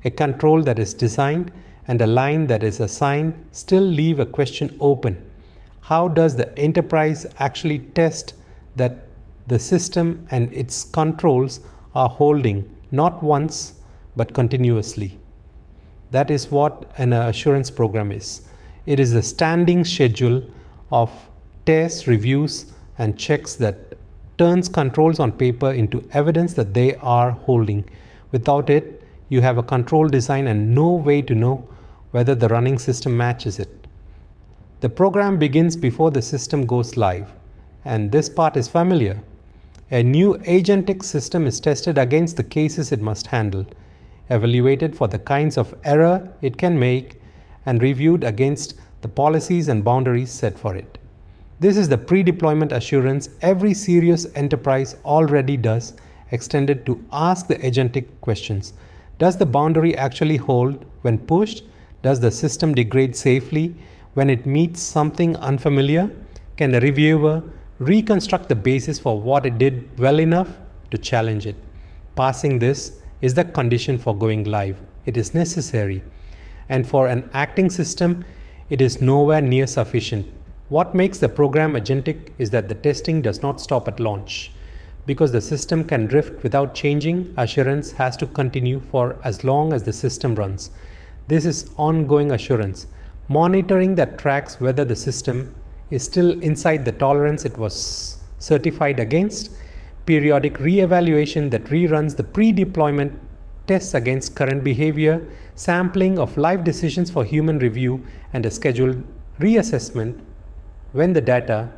A control that is designed and a line that is assigned still leave a question open. How does the enterprise actually test that the system and its controls are holding not once but continuously? That is what an assurance program is. It is a standing schedule of tests, reviews, and checks that turns controls on paper into evidence that they are holding. Without it, you have a control design and no way to know whether the running system matches it. The program begins before the system goes live, and this part is familiar. A new agentic system is tested against the cases it must handle, evaluated for the kinds of error it can make, and reviewed against the policies and boundaries set for it. This is the pre-deployment assurance every serious enterprise already does, extended to ask the agentic questions. Does the boundary actually hold when pushed? Does the system degrade safely when it meets something unfamiliar? Can the reviewer reconstruct the basis for what it did well enough to challenge it? Passing this is the condition for going live. It is necessary. And for an acting system, it is nowhere near sufficient. What makes the program agentic is that the testing does not stop at launch. Because the system can drift without changing, assurance has to continue for as long as the system runs. This is ongoing assurance, monitoring that tracks whether the system is still inside the tolerance it was certified against, periodic re-evaluation that reruns the pre-deployment tests against current behavior, sampling of live decisions for human review, and a scheduled reassessment when the data,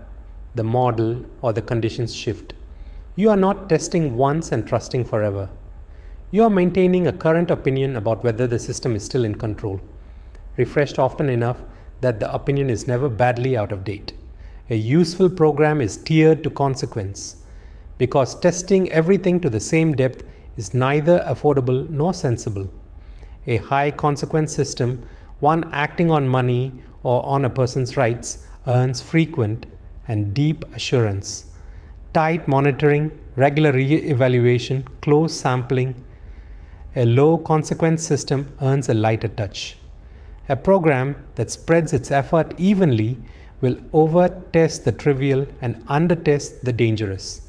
the model, or the conditions shift. You are not testing once and trusting forever. You are maintaining a current opinion about whether the system is still in control, refreshed often enough that the opinion is never badly out of date. A useful program is tiered to consequence, because testing everything to the same depth is neither affordable nor sensible. A high consequence system, one acting on money or on a person's rights, earns frequent and deep assurance. Tight monitoring, regular re-evaluation, close sampling. A low consequence system earns a lighter touch. A program that spreads its effort evenly will over-test the trivial and under-test the dangerous,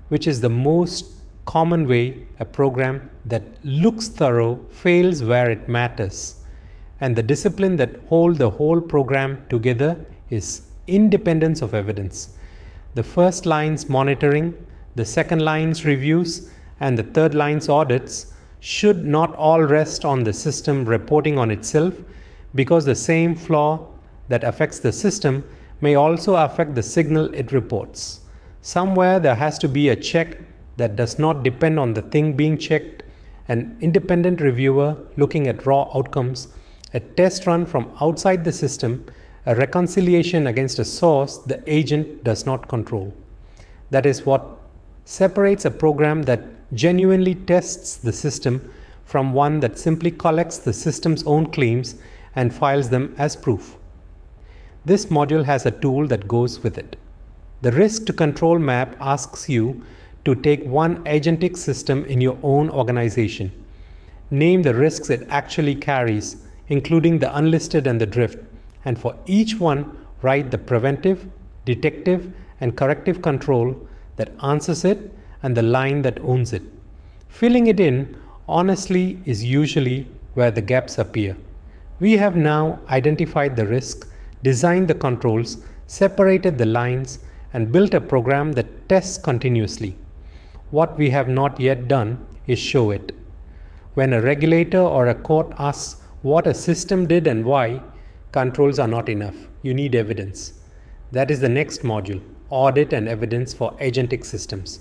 which is the most common way a program that looks thorough fails where it matters. And the discipline that holds the whole program together is independence of evidence. The first line's monitoring, the second line's reviews, and the third line's audits should not all rest on the system reporting on itself, because the same flaw that affects the system may also affect the signal it reports. Somewhere there has to be a check that does not depend on the thing being checked, an independent reviewer looking at raw outcomes, a test run from outside the system, a reconciliation against a source the agent does not control. That is what separates a program that genuinely tests the system from one that simply collects the system's own claims and files them as proof. This module has a tool that goes with it. The risk to control map asks you to take one agentic system in your own organization. Name the risks it actually carries, including the unlisted and the drift, and for each one, write the preventive, detective, and corrective control that answers it and the line that owns it. Filling it in honestly is usually where the gaps appear. We have now identified the risk, designed the controls, separated the lines, and built a program that tests continuously. What we have not yet done is show it. When a regulator or a court asks what a system did and why, controls are not enough. You need evidence. That is the next module, audit and evidence for agentic systems.